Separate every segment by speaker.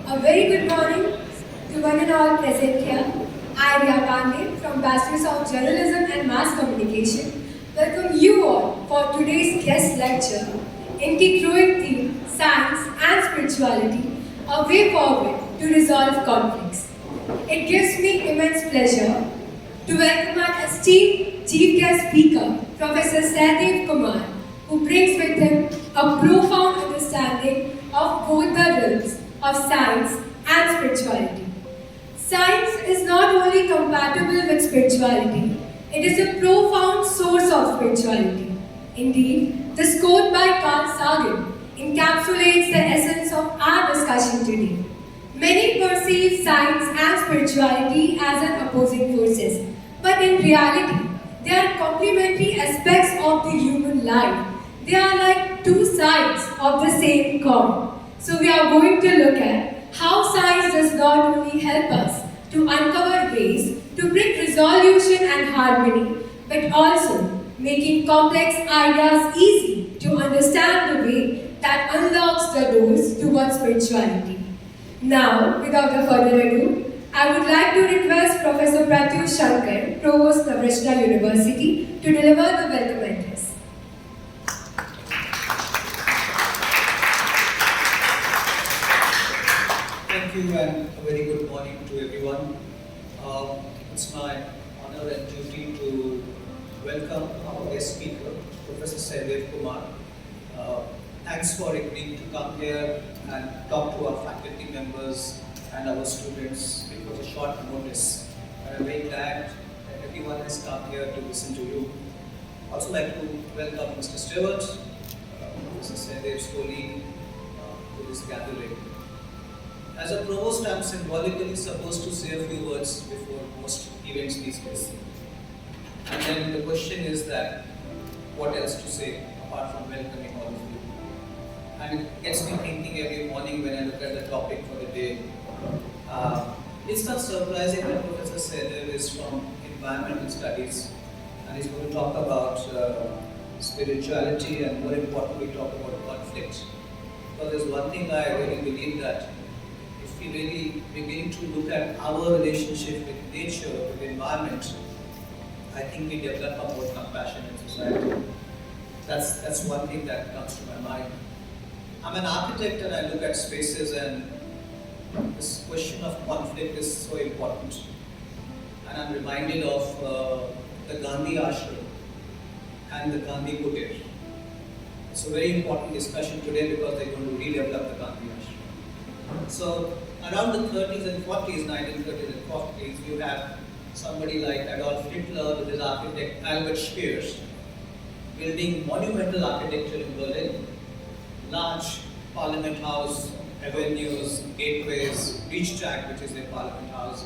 Speaker 1: A very good morning to one and all present here. I, Riya Pandey from Bachelor's of Journalism and Mass Communication, welcome you all for today's guest lecture, Integrating Theme, Science and Spirituality, a way forward to resolve conflicts. It gives me immense pleasure to welcome our esteemed chief guest speaker, Professor Sehdev Kumar, who brings with him a profound understanding of both the realms of science and spirituality. Science is not only compatible with spirituality, it is a profound source of spirituality. Indeed, this quote by Carl Sagan encapsulates the essence of our discussion today. Many perceive science and spirituality as an opposing forces, but in reality, they are complementary aspects of the human life. They are like two sides of the same coin. So we are going to look at how science does not only help us to uncover ways to bring resolution and harmony, but also making complex ideas easy to understand the way that unlocks the doors towards spirituality. Now, without further ado, I would like to request Professor Pratyush Shankar, Provost Navrashna University, to deliver the welcome address.
Speaker 2: Thank you and a very good morning to everyone. It's my honor and duty to welcome our guest speaker, Professor Sehdev Kumar. Thanks for agreeing to come here and talk to our faculty members and our students. It was a short notice, and I'm very glad that everyone has come here to listen to you. I'd also like to welcome Mr. Stewart, Professor Sehdev's colleague, to this gathering. As a provost, I'm symbolically supposed to say a few words before most events these days. And then the question is that, what else to say apart from welcoming all of you? And it gets me thinking every morning when I look at the topic for the day. It's not surprising that Professor Sehdev is from environmental studies and he's going to talk about spirituality and more importantly talk about conflict. Because there's one thing I really believe that if we really begin to look at our relationship with nature, with the environment, I think we develop a more compassionate society. That's one thing that comes to my mind. I'm an architect and I look at spaces, and this question of conflict is so important. And I'm reminded of the Gandhi ashram and the Gandhi kutir. It's a very important discussion today because they're going to redevelop the Gandhi ashram. So around the 30s and 40s, 1930s and 40s, you have somebody like Adolf Hitler with his architect Albert Speer building monumental architecture in Berlin, large parliament house, avenues, gateways, beach track, which is their parliament house.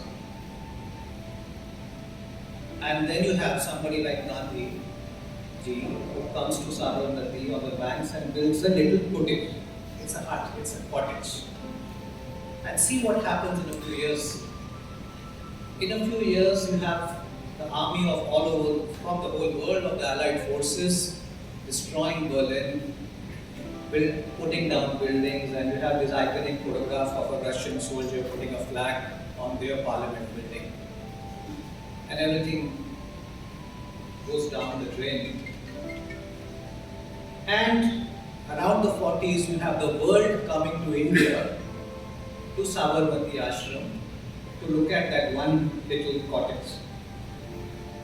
Speaker 2: And then you have somebody like Gandhi ji who comes to Sabarmati on the banks and builds a little kutir. It's a hut, it's a cottage. And see what happens in a few years. In a few years, you have the army of all over, from the whole world of the Allied forces, destroying Berlin, putting down buildings, and you have this iconic photograph of a Russian soldier putting a flag on their parliament building. And everything goes down the drain. And around the 40s, you have the world coming to India, to Sabarmati Ashram, to look at that one little cottage.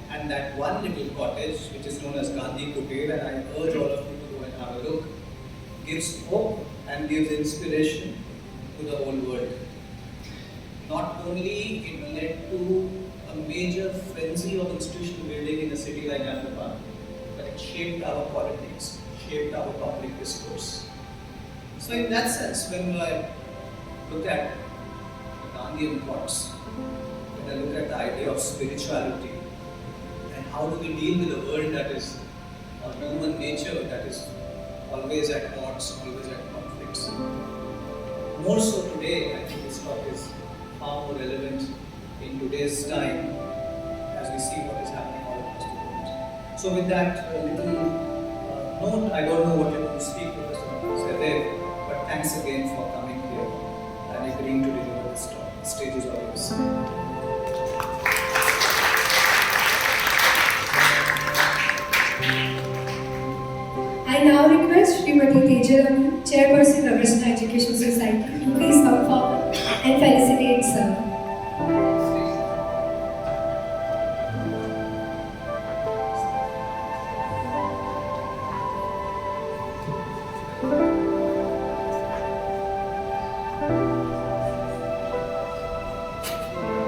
Speaker 2: And that one little cottage, which is known as Gandhi Kutir, and I urge all of you to go and have a look, gives hope and gives inspiration to the whole world. Not only it led to a major frenzy of institutional building in a city like Ahmedabad, but it shaped our politics, shaped our public discourse. So in that sense, when I look at the Gandhian thoughts, when I look at the idea of spirituality, and how do we deal with a world that is a human nature that is always at odds, always at conflicts. More so today, I think this talk is far more relevant in today's time as we see what is happening all across the world. So with that little note, I don't know what you're going to speak, Professor Sehdev, but thanks again for coming here and agreeing to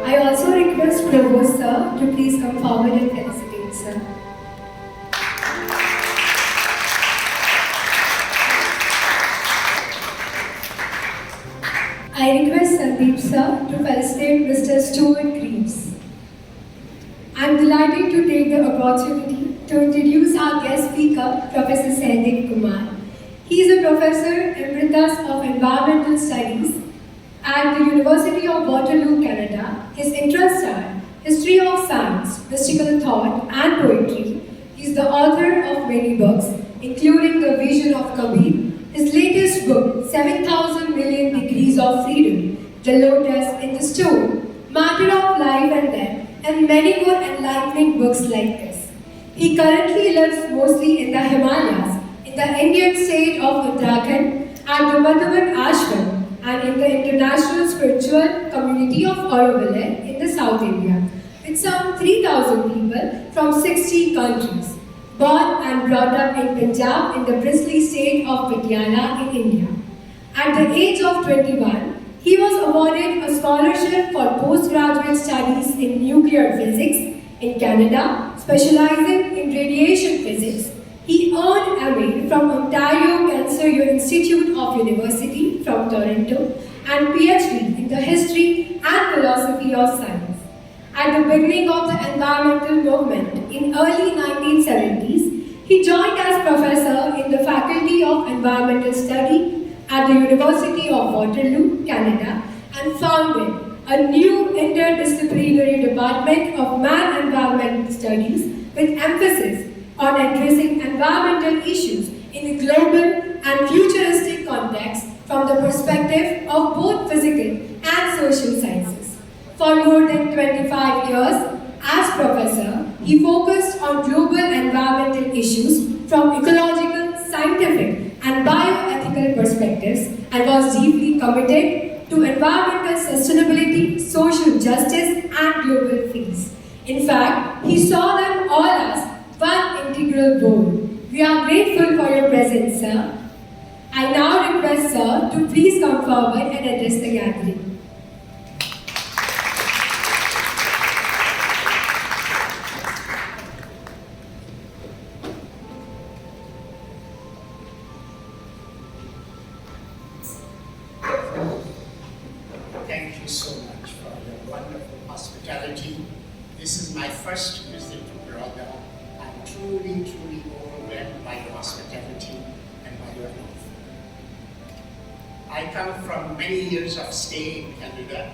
Speaker 1: I also request Provost Sir to please come forward and felicitate Sir. I request Sandeep Sir to felicitate Mr. Stuart Greaves. I am delighted to take the opportunity to introduce our guest speaker, Professor Sehdev Kumar. He is a Professor Emeritus of Environmental Studies at the University of Waterloo, Canada. His interests are history of science, mystical thought, and poetry. He is the author of many books, including The Vision of Kabir. His latest book, 7,000 Million Degrees of Freedom, The Lotus in the Stone, Matter of Life and Death, and many more enlightening books like this. He currently lives mostly in the Himalayas, in the Indian state of Uttarakhand, at the Madhavan Ashram, and in the international spiritual community of Auroville in the South India, with some 3,000 people from 60 countries. Born and brought up in Punjab in the princely state of Patiala in India. At the age of 21, he was awarded a scholarship for postgraduate studies in nuclear physics in Canada, specializing in radiation physics. He earned MA from Ontario Cancer Institute of University from Toronto and PhD in the history and philosophy of science. At the beginning of the environmental movement in early 1970s, he joined as professor in the Faculty of Environmental Study at the University of Waterloo, Canada, and founded a new interdisciplinary department of man-environment studies with emphasis on addressing environmental issues in a global and futuristic context from the perspective of both physical and social sciences. For more than 25 years, as professor, he focused on global environmental issues from ecological, scientific, and bioethical perspectives and was deeply committed to environmental sustainability, social justice, and global peace. In fact, he saw them all as one integral whole. We are grateful for your presence, sir. I now request sir to please come forward and address the gathering.
Speaker 3: Thank you so much for your wonderful hospitality. This is my first visit to Baroda. I'm truly overwhelmed by your hospitality and by your love. I come from many years of stay in Canada,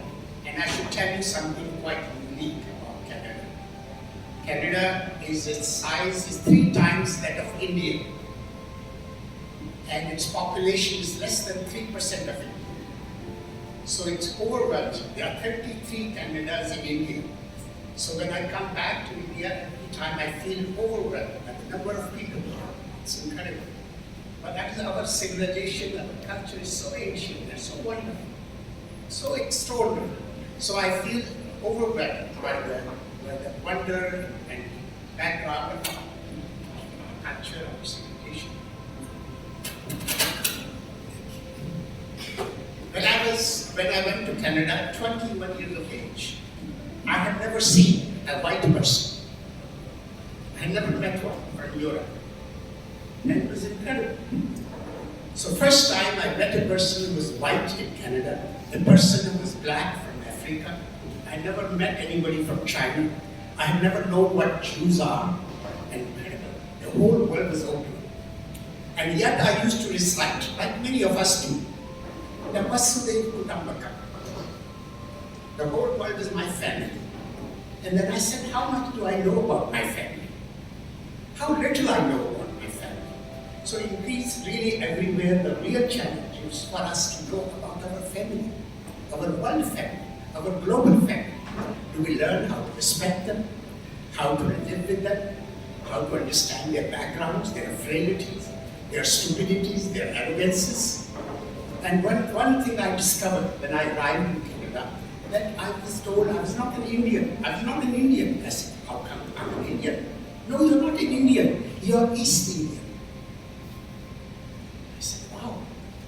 Speaker 3: and I should tell you something quite unique about Canada. Canada its size is 3 times that of India, and its population is less than 3% of it. So it's overwhelmed. There are 33 Canadas in India. So when I come back to India, every time I feel overwhelmed by the number of people here. It's incredible. But that is our civilization, our culture is so ancient and so wonderful, so extraordinary. So I feel overwhelmed by the wonder and background of our culture, our civilization. When I went to Canada, 21 years of age, I had never seen a white person. I had never met one from Europe. And it was incredible. So first time I met a person who was white in Canada, a person who was black from Africa. I never met anybody from China. I had never known what Jews are. Incredible. The whole world was open. And yet I used to recite, like many of us do, the Vasudev Kutambakam. The whole world is my family. And then I said, how much do I know about my family? How little I know about my family. So it is really everywhere the real challenge is for us to know about our family, our world family, our global family. Do we learn how to respect them, how to live with them, how to understand their backgrounds, their frailties, their stupidities, their arrogances? And one thing I discovered when I arrived in Canada, that I was told I was not an Indian. I was not an Indian. I said, how come I'm an Indian? No, you're not an Indian. You're East Indian. I said, wow,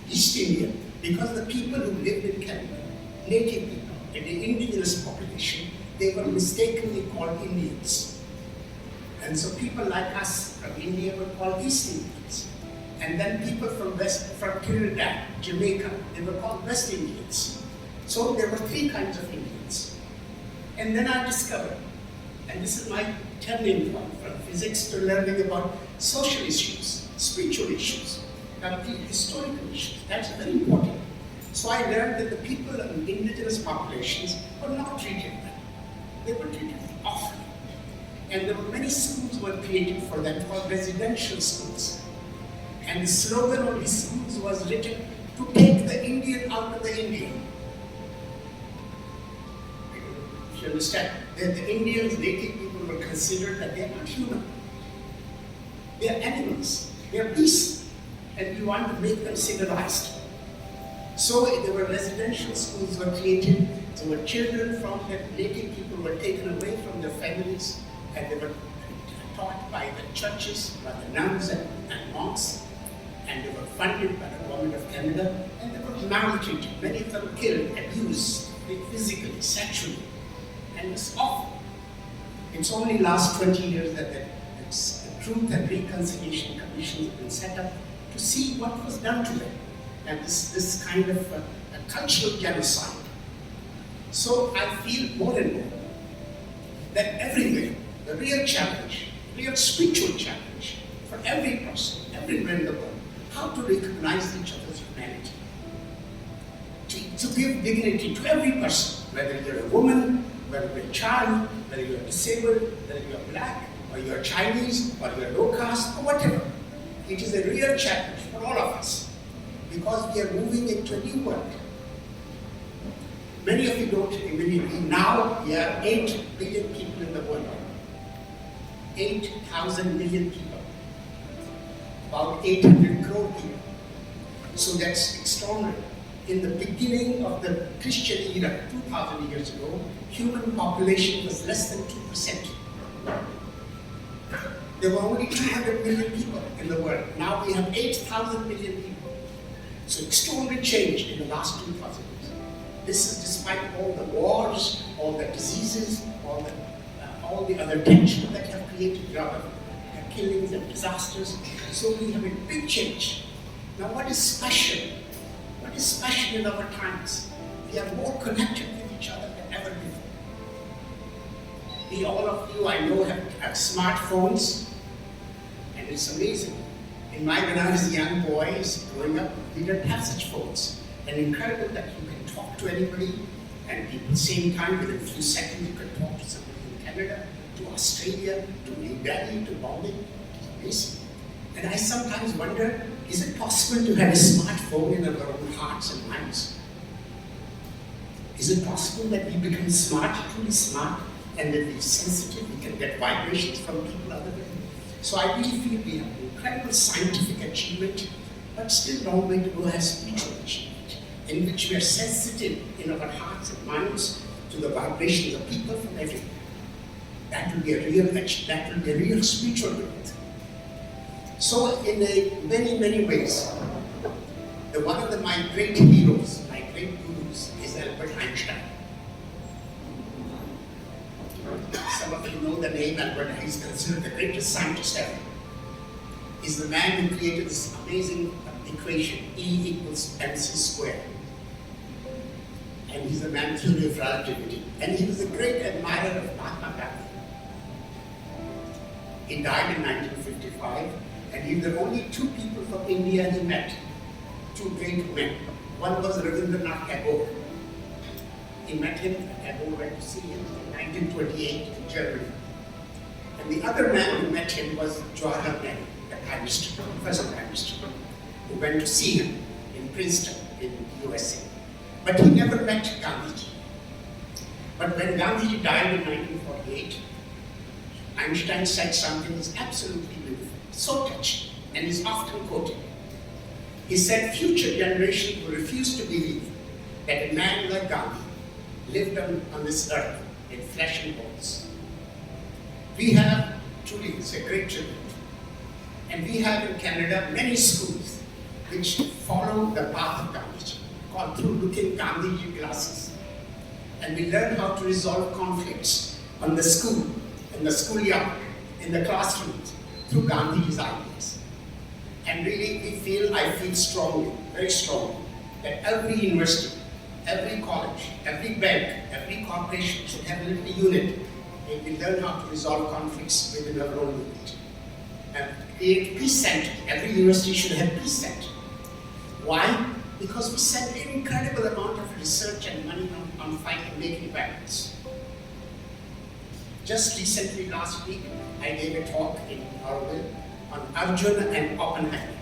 Speaker 3: East Indian. Because the people who lived in Canada, native people, and the indigenous population, they were mistakenly called Indians. And so people like us from India were called East Indians. And then people from Trinidad, Jamaica, they were called West Indians. So there were three kinds of Indians. And then I discovered, and this is my turning point from physics to learning about social issues, spiritual issues, complete historical issues. That's very important. So I learned that the people of indigenous populations were not treated well. They were treated awfully. And there were many schools were created for them called residential schools. And the slogan of these schools was written, to take the Indian out of the Indian. If you understand, that the Indians, native people were considered that they are not human. They are animals, they are beasts, and you want to make them civilized. So there were residential schools were created, so were children from the native people were taken away from their families, and they were taught by the churches, by the nuns and monks, and they were funded by the government of Canada, and they were maltreated. Many of them killed, abused, physically, sexually, and it's awful. It's only last 20 years that the Truth and Reconciliation Commission have been set up to see what was done to them, and this kind of a cultural genocide. So I feel more and more that everywhere, the real challenge, real spiritual challenge for every person, everywhere in the world, how to recognize each other's humanity. To give dignity to every person, whether you're a woman, whether you're a child, whether you're disabled, whether you're black, or you're Chinese, or you're low caste, or whatever. It is a real challenge for all of us, because we are moving into a new world. Many of you don't immediately. Now we are 8 billion people in the world. 8,000 million people. About 800 crore people. So that's extraordinary. In the beginning of the Christian era, 2,000 years ago, human population was less than 2%. There were only 200 million people in the world. Now we have 8,000 million people. So extraordinary change in the last 2,000 years. This is despite all the wars, all the diseases, all the other tension that have created killings and disasters. So we have a big change. Now what is special? What is special in our times? We are more connected with each other than ever before. All of you I know have smartphones, and it's amazing. When I was a young boy growing up, we didn't have such phones. And incredible that you can talk to anybody, and at the same time, within a few seconds, you can talk to somebody in Canada, to Australia, to New Delhi, to Bombay. It's amazing. And I sometimes wonder, is it possible to have a smartphone in our own hearts and minds? Is it possible that we become smart, truly smart, and that we're sensitive, we can get vibrations from people other than? So I really feel we have incredible scientific achievement, but still long way to go as spiritual achievement, in which we are sensitive in our hearts and minds to the vibrations of people from everywhere. That will be a real spiritual growth. So in many, many ways, one of my great heroes, my great gurus, is Albert Einstein. Some of you know the name Albert Einstein. He's considered the greatest scientist ever. He's the man who created this amazing equation, E equals mc squared. And he's the man theory of relativity. And he was a great admirer of Mahatma Gandhi. He died in 1955, and he's the only two people from India he met, two great men. One was Rabindranath Tagore. He met him, and Tagore went to see him in 1928 in Germany. And the other man who met him was Jawaharlal Nehru, the Prime Minister, first Prime Minister, who went to see him in Princeton, in the USA. But he never met Gandhiji. But when Gandhiji died in 1948, Einstein said something that's absolutely beautiful, so touching, and is often quoted. He said, future generations will refuse to believe that a man like Gandhi lived on this earth in flesh and bones. We have, truly, it's a great tribute. And we have in Canada many schools which follow the path of Gandhiji, called through looking Gandhiji glasses. and we learn how to resolve conflicts on the school, in the schoolyard, in the classrooms, through Gandhi's ideas. And really, I feel strongly, very strongly, that every university, every college, every bank, every corporation should have a little unit where we learn how to resolve conflicts within our own unit. And create peace center. Every university should have peace center. Why? Because we spend an incredible amount of research and money on fighting, making weapons. Just recently, last week, I gave a talk in Waterloo on Arjuna and Oppenheimer.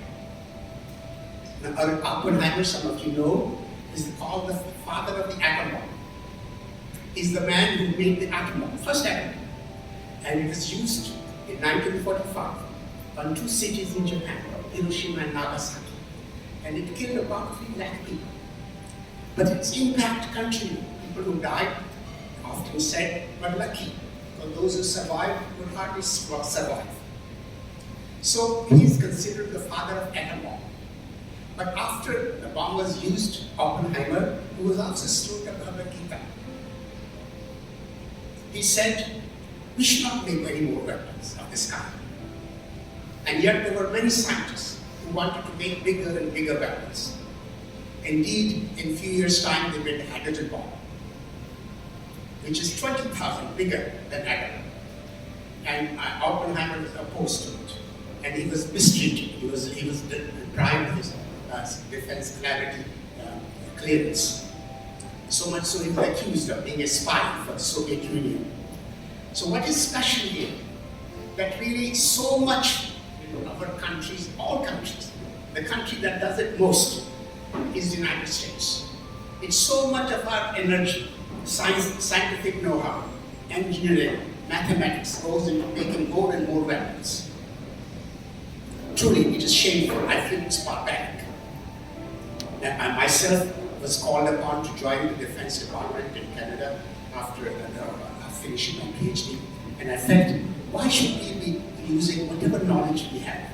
Speaker 3: Now, Oppenheimer, some of you know, is called the father of the atom bomb. He's the man who made the atom bomb, first atom bomb. And it was used in 1945 on 2 cities in Japan, Hiroshima and Nagasaki. And it killed about 3 lakh people. But its impact continued. People who died often said, were lucky, because those who survived would hardly survive. So he is considered the father of atom bomb. But after the bomb was used, Oppenheimer, who was also a student of Bhagavad Gita, he said, we should not make any more weapons of this kind. And yet there were many scientists who wanted to make bigger and bigger weapons. Indeed, in a few years' time, they made the hydrogen bomb, which is 20,000 bigger than atom. And Oppenheimer was opposed to it. And he was mistreated. He was deprived of his defense clearance. So much so he was accused of being a spy for the Soviet Union. So what is special here? That really so much in our countries, all countries, the country that does it most is the United States. It's so much of our energy, scientific know-how, engineering, mathematics goes into making more and more weapons. Truly, it is shameful. I feel it's barbaric. I myself was called upon to join the Defense Department in Canada after finishing my PhD, and I felt, why should we be using whatever knowledge we have,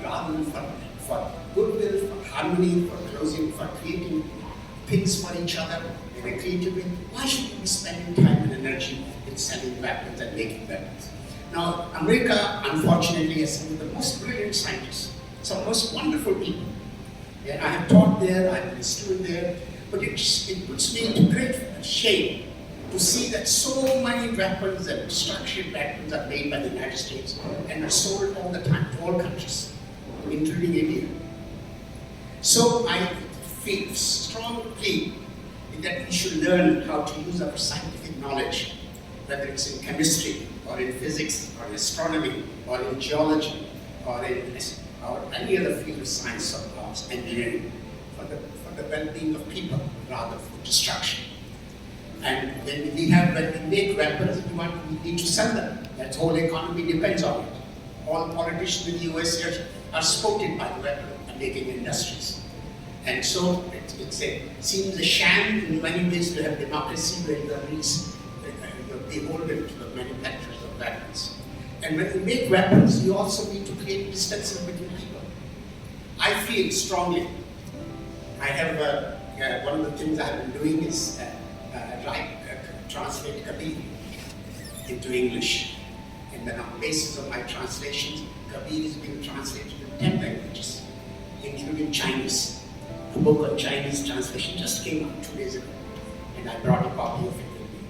Speaker 3: rather than for goodwill, for harmony, for closing, for creating things for each other in a creative way? Why should we be spending time and energy in selling weapons and making weapons? Now, America, unfortunately, has some of the most brilliant scientists, some most wonderful people. And I have taught there, I've been a student there, but it puts me into great shame to see that so many weapons and destruction weapons are made by the United States and are sold all the time to all countries, including India. So I feel strongly that we should learn how to use our scientific knowledge, whether it's in chemistry, or in physics, or in astronomy, or in geology, or in any other field of science or arts, engineering, for the well-being of people, rather than destruction. And when we make weapons, we need to sell them. That whole economy depends on it. All politicians in the US are supported by the weapon-making industries. And so it seems a sham in many ways to have democracy where you are beholden to the manufacturers of weapons. And when you make weapons, you also need to create distances between people. I feel strongly. I have one of the things I have been doing is translate Kabir into English. And then on the basis of my translations, Kabir is being translated in 10 languages, including Chinese. A book on Chinese translation just came out 2 days ago, and I brought a copy of it with me.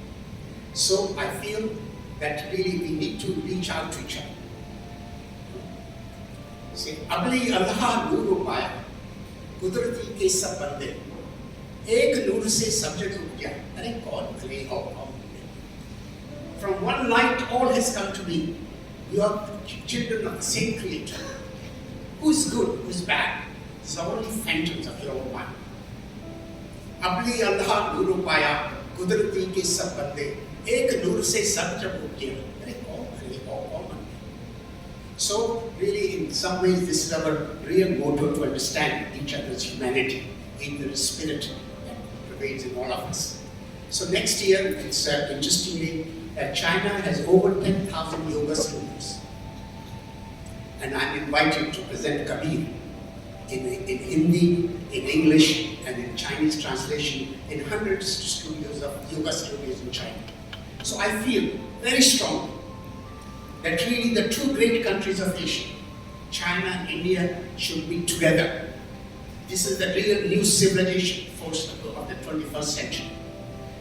Speaker 3: So I feel that really we need to reach out to each other. Say, Abli Allah Nuru Paya, Kudrati ke sab bande, ek nur se sab jag ruk gaya. Arey kaun bhale ho kaun. From one light all has come to be. You are children of the same creator. Who's good, who's bad? These are only phantoms of your own mind. Abli Allah Nuru Paya, Kudrati ke sab bande, ek nur se sab jag ruk gaya. So, really, in some ways, this is our real motto to understand each other's humanity in the spirit that pervades in all of us. So, next year, it's interestingly, China has over 10,000 yoga students. And I'm invited to present Kabir in Hindi in English and in Chinese translation in hundreds of studios of yoga studios in China. So I feel very strongly that really the two great countries of Asia, China and India, should be together. This is the real new civilization force of the 21st century.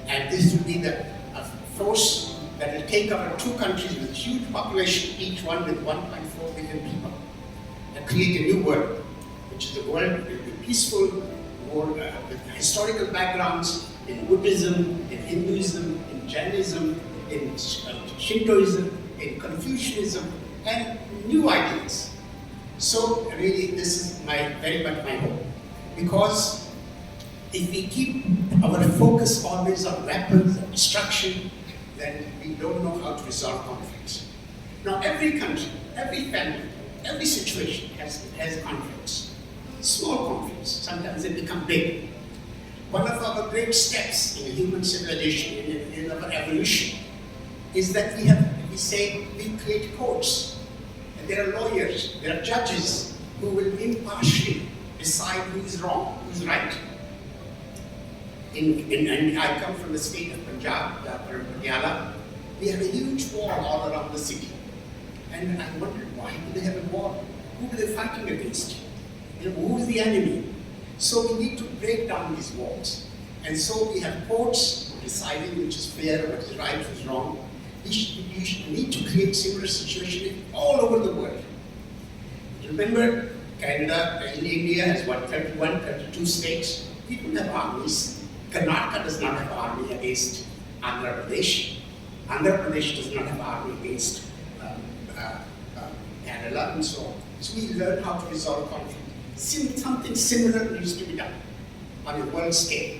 Speaker 3: And this will be the force that will take our two countries with huge population, each one with 1.4 billion people, and create a new world, which is a world with peaceful, world with historical backgrounds in Buddhism, in Hinduism, in Jainism, in Shintoism, in Confucianism, and new ideas. So really, this is very much my hope. Because if we keep our focus always on weapons and destruction, then we don't know how to resolve conflicts. Now every country, every family, every situation has conflicts. Small conflicts, sometimes they become big. One of our great steps in human civilization, in our evolution, is that we create courts. And there are lawyers, there are judges who will impartially decide who is wrong, who is right. And I come from the state of Punjab, Patiala. We have a huge wall all around the city. And I wondered, why do they have a wall? Who are they fighting against? Who is the enemy? So we need to break down these walls. And so we have courts deciding which is fair, what is right, what is wrong. We need to create similar situations all over the world. Remember, Canada and India has 31, 32 states. We don't have armies. Karnataka does not have army against Andhra Pradesh. Andhra Pradesh does not have army against Kerala and so on. So we learn how to resolve conflict. Something similar needs to be done on a world scale.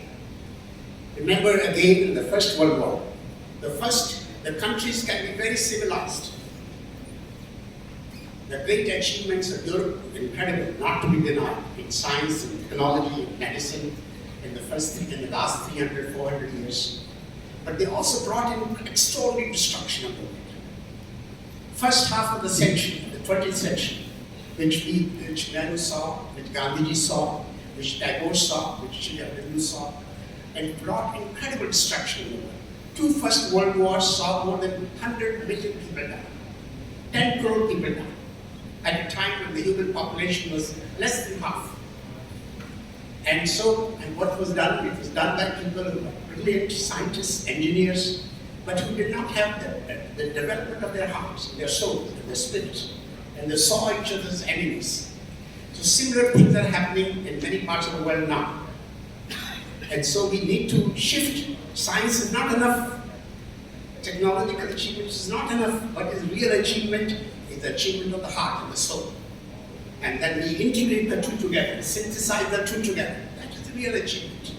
Speaker 3: Remember again in the First World War, the countries can be very civilized. The great achievements of Europe are incredible, not to be denied, in science and technology and medicine in the last 300, 400 years. But they also brought in extraordinary destruction of the world. First half of the century, the 20th century, which Nehru saw, which Gandhiji saw, which Tagore saw, which Sehdev saw, and brought incredible destruction in the world. Two First World Wars saw more than 100 million people die. 10 crore people died. At a time when the human population was less than half. And what was done? It was done by people who were brilliant scientists, engineers, but who did not have the development of their hearts, their souls, and their spirits. And they saw each other's enemies. So similar things are happening in many parts of the world now. And so we need to shift. Science is not enough. Technological achievements is not enough. What is real achievement is the achievement of the heart and the soul. And then we integrate the two together, synthesize the two together. That is the real achievement.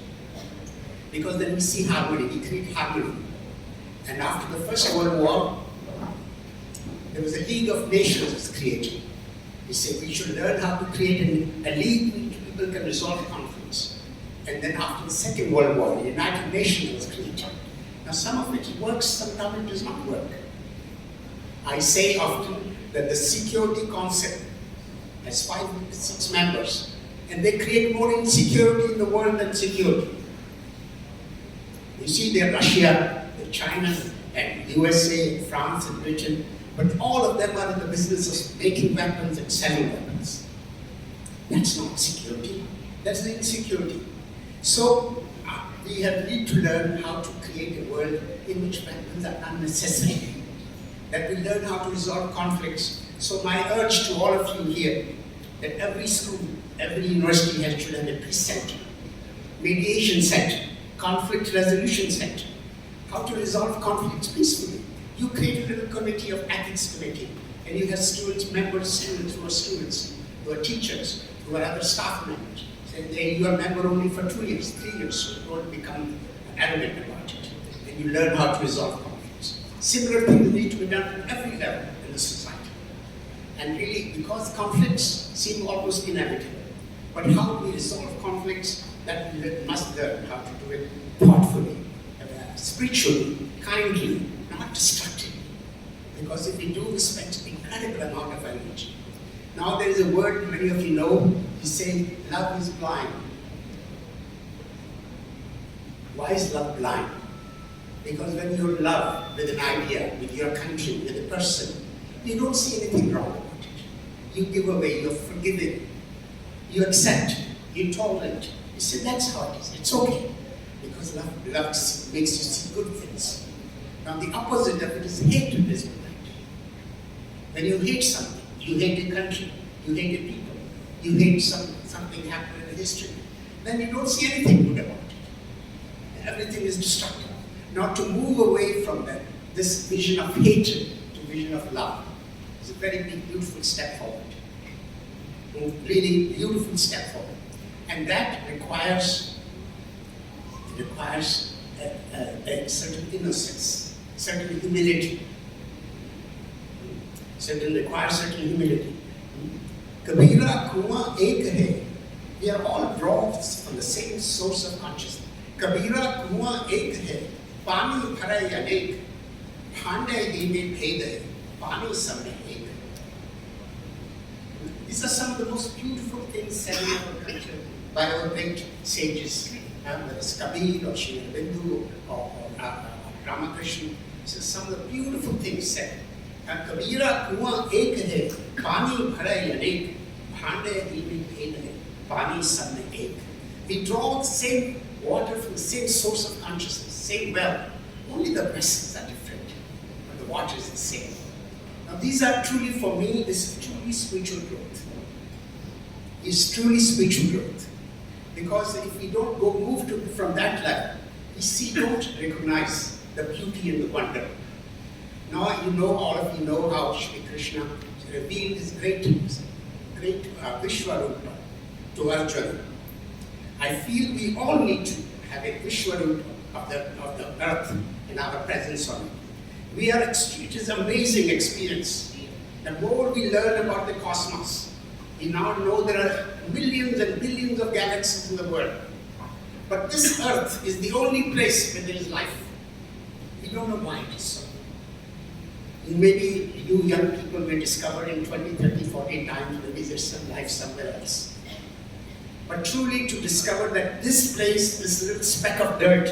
Speaker 3: Because then we see harmony, we create harmony. And after the First World War, there was a League of Nations was created. We said we should learn how to create a league in which people can resolve conflicts. And then after the Second World War, the United Nations was created. Now some of it works, sometimes it does not work. I say often that the security concept has 5 to 6 members, and they create more insecurity in the world than security. You see, they're Russia, they're China, and USA, and France, and Britain, but all of them are in the business of making weapons and selling weapons. That's not security, that's the insecurity. So we need to learn how to create a world in which weapons are unnecessary, that we learn how to resolve conflicts. So my urge to all of you here, that every school, every university should have a peace center, mediation center, conflict resolution center, how to resolve conflicts peacefully. You create a little committee of ethics committee, and you have students, members, students who are students, who are teachers, who are other staff members. Say you are a member only for 2 years, 3 years, so you don't become arrogant about it. And you learn how to resolve conflicts. Similar things need to be done at every level in the society. And really, because conflicts seem almost inevitable, but how we resolve conflicts, that we must learn how to do it thoughtfully, spiritually, kindly, not destructively. Because if we do, we spend an incredible amount of energy. Now there is a word many of you know, we say love is blind, Why is love blind? Because when you love with an idea, with your country, with a person, you don't see anything wrong about it. You give away, you're forgiving, you accept, you tolerate. You say, that's how it is, it's okay. Because love makes you see good things. Now the opposite of it is hatred is blind. When you hate something, you hate a country, you hate a people, you hate something happened in the history, then you don't see anything good about it. Everything is destructive. Now to move away from this vision of hatred to vision of love is a very big, beautiful step forward. A really beautiful step forward. And that requires a certain innocence, certain humility. Requires certain humility. Kabira kuan ek hai. We are all drawn from the same source of consciousness. Kabira kuan ek hai. Pani bharai anek. Phande hi mein bhed hai. Pani sab mein ek. These are some of the most beautiful things said in our culture by our great sages. Whether it's Kabir or Sri Aurobindo or Ramakrishna. These are some of the beautiful things said. Kabira kuan ek hai, pani bharai anek, phande hi mein bhed hai, pani sab mein ek. We draw the same water from the same source of consciousness, same well. Only the vessels are different, but the water is the same. Now these are truly, for me, this is truly spiritual growth. It's truly spiritual growth. Because if we don't move from that level, we don't recognize the beauty and the wonder. Now all of you know how Shri Krishna revealed his great Vishwarupa to Arjuna. I feel we all need to have a Vishwarupa of the earth in our presence on it. It is an amazing experience. The more we learn about the cosmos, we now know there are millions and billions of galaxies in the world. But this earth is the only place where there is life. We don't know why it is so. Maybe you young people may discover in 20, 30, 40 times maybe there's some life somewhere else. But truly to discover that this place, this little speck of dirt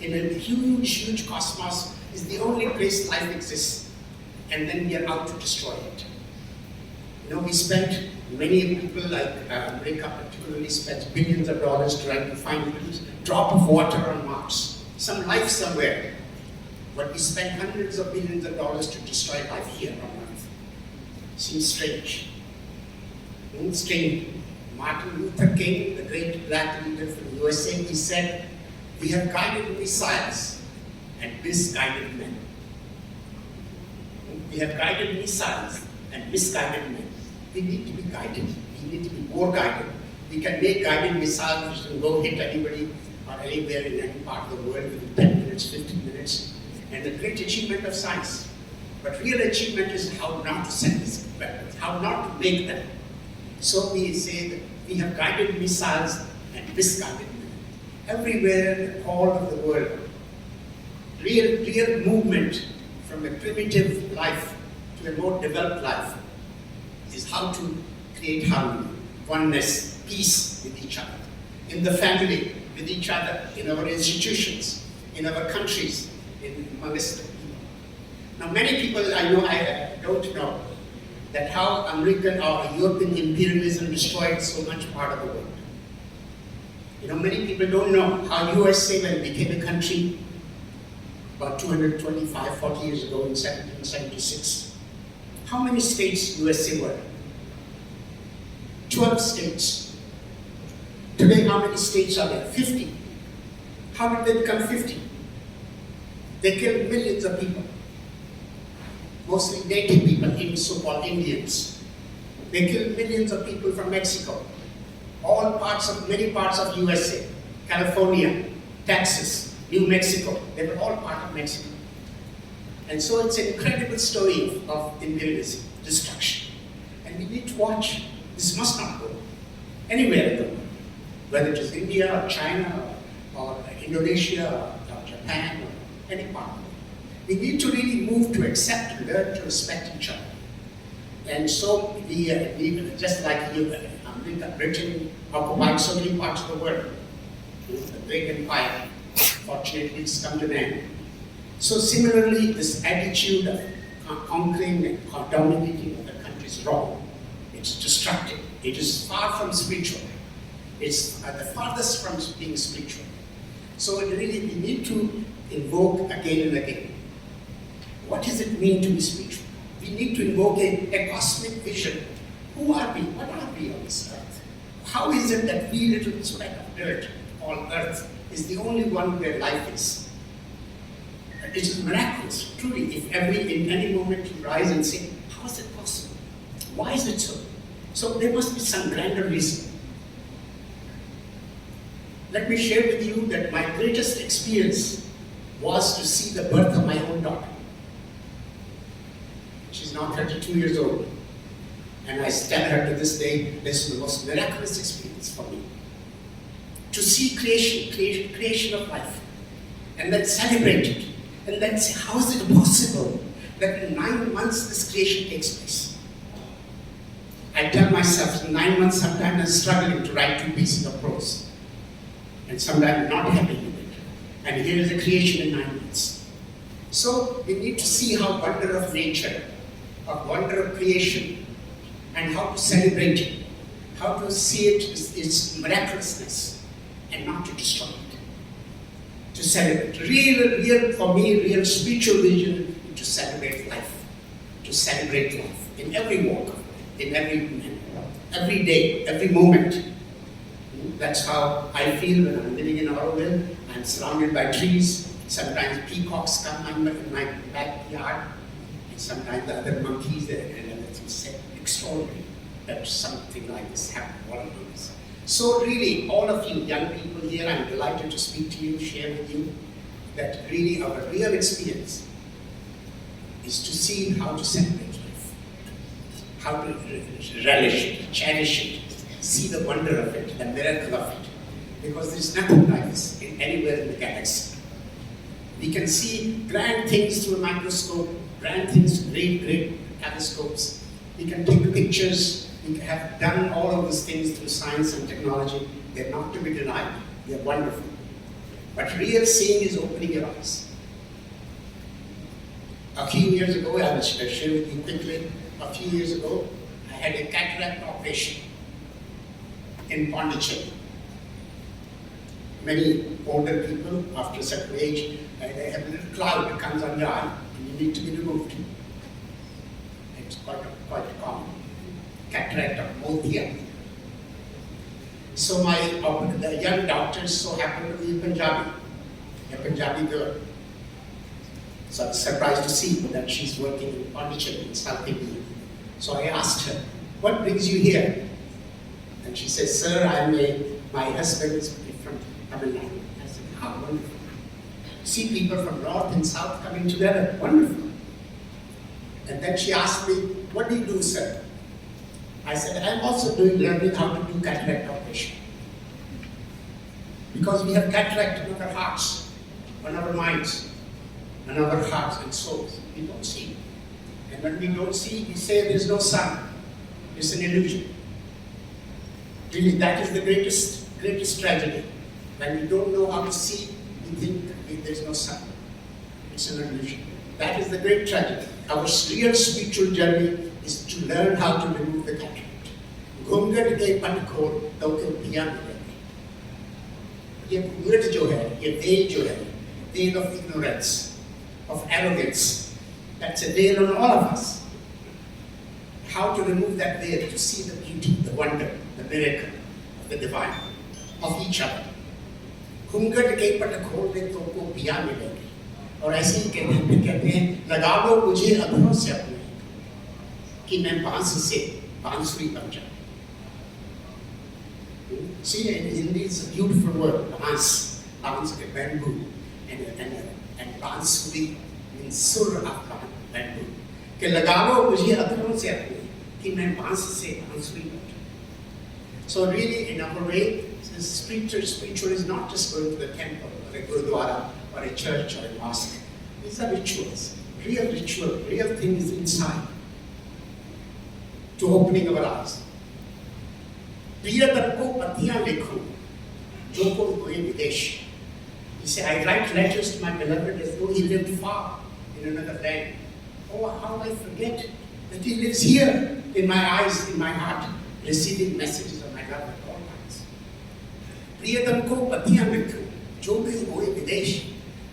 Speaker 3: in a huge, huge cosmos is the only place life exists. And then we are out to destroy it. We spent, many people like America particularly spent billions of dollars trying to find a drop of water on Mars. Some life somewhere. But we spend hundreds of billions of dollars to destroy life here on Earth. Seems strange. Strange. Martin Luther King, the great black leader from the USA, he said, we have guided missiles and misguided men. We have guided missiles and misguided men. We need to be guided. We need to be more guided. We can make guided missiles which can go hit anybody or anywhere in any part of the world within 10 minutes, 15 minutes. And the great achievement of science. But real achievement is how not to send these weapons, how not to make them. So we say that we have guided missiles and misguided men. Everywhere in the core of the world, real movement from a primitive life to a more developed life is how to create harmony, oneness, peace with each other. In the family, with each other, in our institutions, in our countries, amongst the people. Now many people I don't know that how American or European imperialism destroyed so much part of the world. Many people don't know how USA, when it became a country about 225, 40 years ago in 1776, how many states USA were? 12 states. Today, how many states are there? 50. How did they become 50? They killed millions of people, mostly native people, even so-called Indians. They killed millions of people from Mexico, many parts of USA, California, Texas, New Mexico. They were all part of Mexico. And so it's an incredible story of imperialism, destruction. And we need to watch. This must not go anywhere in the world, whether it is India or China or Indonesia or Japan or any part of it. We need to really move to accept and learn to respect each other. And so we just like America, Britain occupied so many parts of the world, the great empire. unfortunately it's come to an end. So similarly, this attitude of conquering and dominating other countries is wrong. It's destructive. It is far from spiritual. It's the farthest from being spiritual. So really, we need to invoke again and again. What does it mean to be spiritual? We need to invoke a cosmic vision. Who are we? What are we on this earth? How is it that we, little speck of dirt on earth, is the only one where life is? It is miraculous, truly. If in any moment you rise and say, how is it possible? Why is it so? So there must be some grander reason. Let me share with you that my greatest experience was to see the birth of my own daughter. She's now 32 years old. And I tell her to this day, this is the most miraculous experience for me. To see creation of life, and then celebrate it, and then say, how is it possible that in 9 months this creation takes place? I tell myself, in 9 months, sometimes I'm struggling to write 2 pieces of prose. And sometimes I'm not happy with it. And here is a creation in 9 months. So we need to see how wonder of nature, of wonder of creation, and how to celebrate it, how to see it, its miraculousness, and not to destroy it. To celebrate. Real, for me, real spiritual vision is to celebrate life. To celebrate life in every walk of life, in every day, every moment. That's how I feel when I'm living in Auroville. I'm surrounded by trees. Sometimes peacocks come in my backyard. And sometimes the other monkeys there, and everything said, extraordinary that something like this happened all around us. So really, all of you young people here, I'm delighted to speak to you, share with you that really our real experience is to see how to celebrate life, how to relish it, cherish it, see the wonder of it, the miracle of it, because there's nothing like this anywhere in the galaxy. We can see grand things through a microscope, grand things, great telescopes. We can take pictures. We have done all of these things through science and technology. They're not to be denied. They're wonderful. But real seeing is opening your eyes. A few years ago, I will share with you quickly. A few years ago, I had a cataract operation in Pondicherry. Many older people, after a certain age, they have a little cloud that comes on your eye, and you need to be removed. It's quite common. Cataract of both ears. So the young doctor so happened to be a Punjabi girl. So I was surprised to see that she's working in Pondicherry in South India. So I asked her, what brings you here? And she says, sir, my husband is from Tamil Nadu. I said, how wonderful. See people from north and south coming together, wonderful. And then she asked me, what do you do, sir? I said, I'm also learning how to do cataract operation. Because we have cataract in our hearts, on our minds, on our hearts and souls. We don't see. And when we don't see, we say there's no sun. It's an illusion. Really, that is the greatest tragedy. When we don't know how to see, we think there's no sun. It's an illusion. That is the great tragedy. Our real spiritual journey is to learn how to remove the cataract. घूंघट के पट खोल तो क्यों पिया मिलेगी? ये घूंघट जो है, ये veil जो है, veil of ignorance, of arrogance, that's a veil on all of us. How to remove that veil to see the beauty, the wonder, the miracle of the divine, of each other. घूंघट के पट खोल दे तो को पिया मिलेगी. और ऐसे ही कहते हैं लगा लो मुझे अधरों से अपने कि मैं बांसुरी बन जाऊं. See, in Hindi it's a beautiful word, bans, bamboo, and bansuri means sur of bamboo. कि लगा लो मुझे अधरों से अपने कि मैं बांसुरी बन जाऊं. So really, in our way, spiritual is not just going to the temple or a gurudwara or a church or a mosque. These are rituals, real things inside. To opening our eyes. प्रियतर को पतियां लिखो जो को कोई विदेश He said, I write letters to my beloved as though he lived far in another land. Oh, how I forget that he lives here in my eyes, in my heart, receiving messages of my love at all times. प्रियतम को पतियां लिखो, जो भी होए विदेश,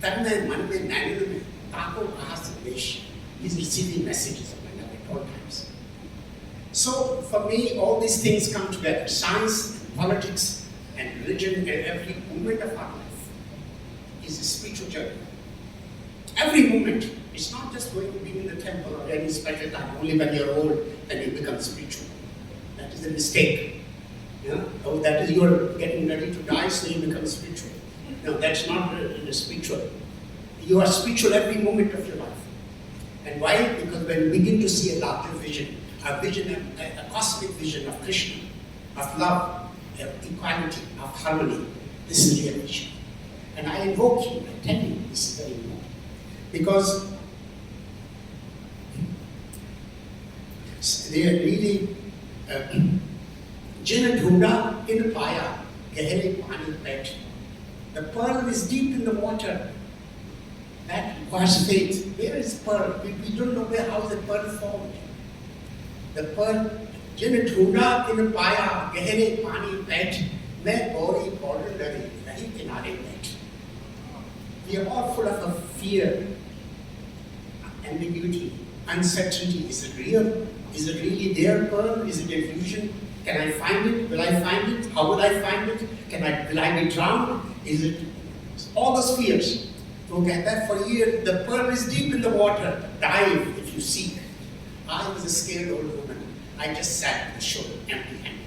Speaker 3: तब मैं मन में नैनों में ताको कहा संदेश. He's receiving messages of my love at all times. So for me, all these things come together: science, politics, and religion. And every moment of our life is a spiritual journey. Every moment. It's not just going to be in the temple or any special time. Only when you're old, then you become spiritual. That is a mistake. Yeah? Oh, that is you're getting ready to die, so you become spiritual. No, that's not spiritual. You are spiritual every moment of your life. And why? Because when you begin to see a larger vision, a cosmic vision of Krishna, of love, of equality, of harmony, this is real vision. And I invoke you, I tell you, this is very important. Because they are really Jinn dhunda in paya, gehre pani pet. The pearl is deep in the water. That requires faith. Where is pearl? We don't know how the pearl formed. The pearl, Jinn dhunda in paya, gehre pani pet. Main body border dari, nahi kinare pet. We are all full of a fear, ambiguity, uncertainty. Is it real? Is it really there, pearl? Is it an illusion? Can I find it? Will I find it? How will I find it? Will I be drowned? Is it all those fears? So get that for years. The pearl is deep in the water. Dive if you seek. I was a scared old woman. I just sat on the shore, empty-handed.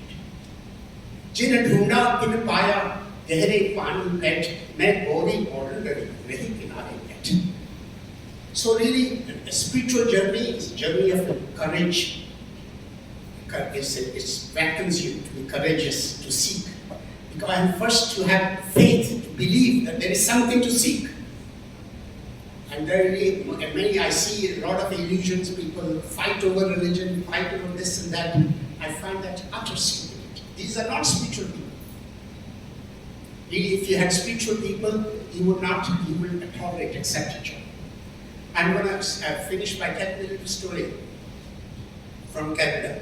Speaker 3: Jinn dhunda in paya, gehre pani pet, main body border dari, nahi kinare pet. So really, a spiritual journey is a journey of courage. It beckons you to be courageous, to seek. Because first to have faith, to believe that there is something to seek. And there really, many, I see a lot of illusions, people fight over religion, fight over this and that. I find that utter stupidity. These are not spiritual people. Really, if you had spiritual people, you would tolerate, accept each other. I'm going to finish by telling a little story from Canada.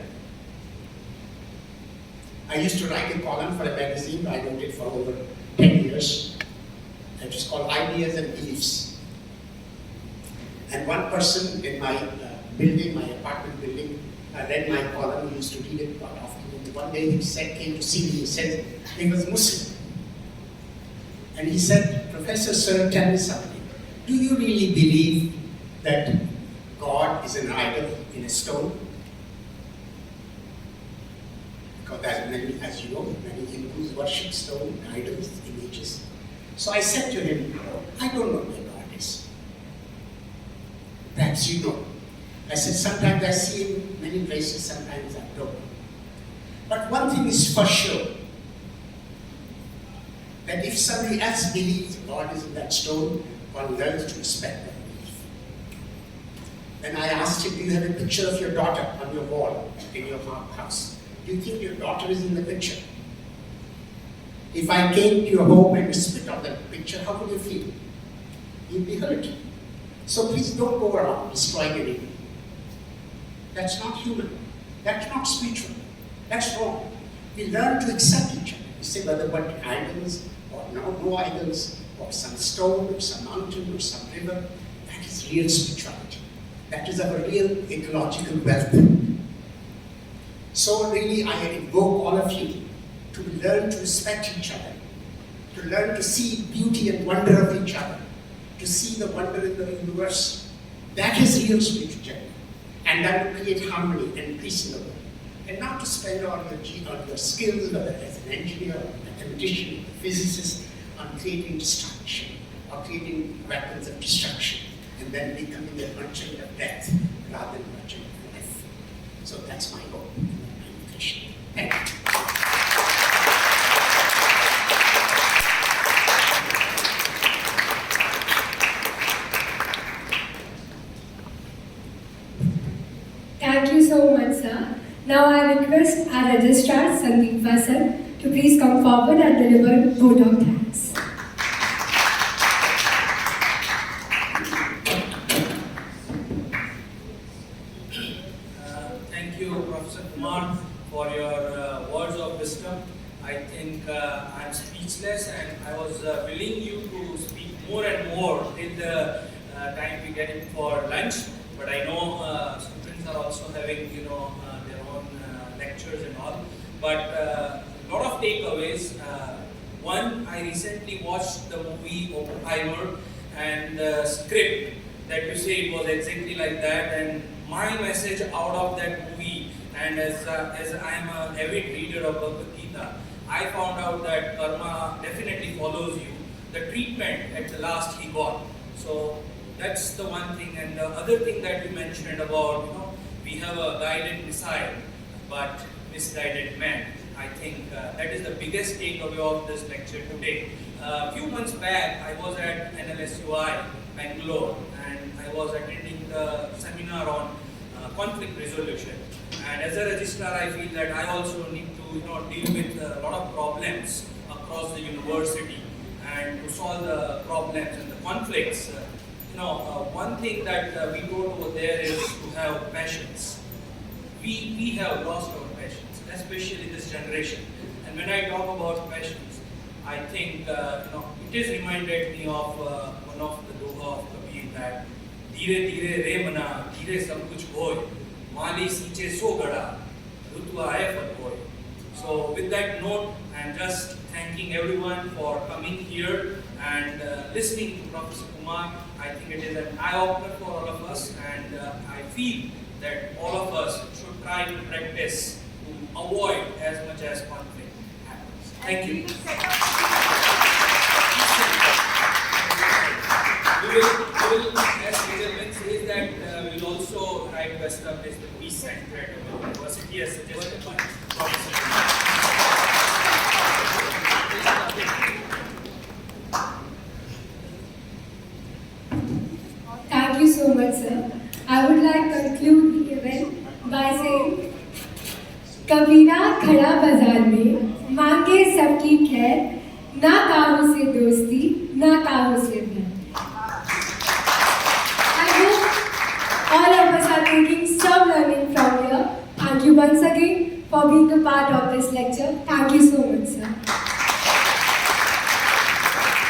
Speaker 3: I used to write a column for a magazine. I wrote it for over 10 years. It was called Ideas and Beliefs. And one person in my building, my apartment building, read my column. He used to read it quite often. And one day he came to see me. He said he was Muslim. And he said, Professor, sir, tell me something. Do you really believe that God is an idol in a stone? Because as you know, many Hindus worship stone, idols, images. So I said to him, I don't know where God is. Perhaps you know. I said, sometimes I see him in many places, sometimes I don't. But one thing is for sure, that if somebody else believes God is in that stone, one learns to respect that belief. Then I asked him, do you have a picture of your daughter on your wall in your house? Do you think your daughter is in the picture? If I came to your home and spit on that picture, how would you feel? You'd be hurt. So please don't go around destroying anything. That's not human. That's not spiritual. That's wrong. We learn to accept each other. You say whether but idols or no idols, or some stone, or some mountain, or some river, that is real spirituality. That is our real ecological wealth. So really, I invoke all of you to learn to respect each other, to learn to see beauty and wonder of each other, to see the wonder in the universe. That is real spiritual journey. And that will create harmony and peace in the world. And not to spend all your skills, whether as an engineer, or a mathematician, a physicist, on creating destruction, or creating weapons of destruction, and then becoming a merchant of death, rather than merchant of life. So that's my goal in my education. Thank you.
Speaker 1: Thank you so much, sir. Now I request our registrar, Sandeep Vasant, to please come forward and deliver vote of thanks.
Speaker 4: speechless, and I was willing you to speak more and more till the time we get in for lunch. But I know students are also having, their own lectures and all. But a lot of takeaways. One, I recently watched the movie Oppenheimer, and the script that you say it was exactly like that. And my message out of that movie, and as I am an avid reader of Bhagavad Gita, I found out that karma definitely follows you. The treatment at the last he got. So that's the one thing. And the other thing that you mentioned about, we have a guided missile, but misguided man. I think that is the biggest takeaway of this lecture today. A few months back, I was at NLSUI, Bangalore, and I was attending the seminar on conflict resolution. And as a registrar, I feel that I also need to deal with a lot of problems across the university, and to solve the problems and the conflicts. One thing that we told over there is to have passions. We have lost our passions, especially this generation. And when I talk about passions, I think it is reminded me of one of the doha of Kabir, that "Dhire dhire re mana, dhire sab kuch hoy, mali siche so gada, rutwa aaye fal hoy." So with that note, I'm just thanking everyone for coming here and listening to Professor Kumar. I think it is an eye-opener for all of us, and I feel that all of us should try to practice to avoid as much as conflict happens. Thank you. We will, as Switzerland says, that we will also try to establish the peace center at the university as suggested by Professor Kumar.
Speaker 1: Thank you so much, sir. I would like to conclude the event by saying, कबीरा खड़ा बाजार में मांगे सबकी खैर, ना काहों से दोस्ती, ना काहों से बैर. I hope all of us are taking some learning from here. Thank you once again for being a part of this lecture. Thank you so much, sir.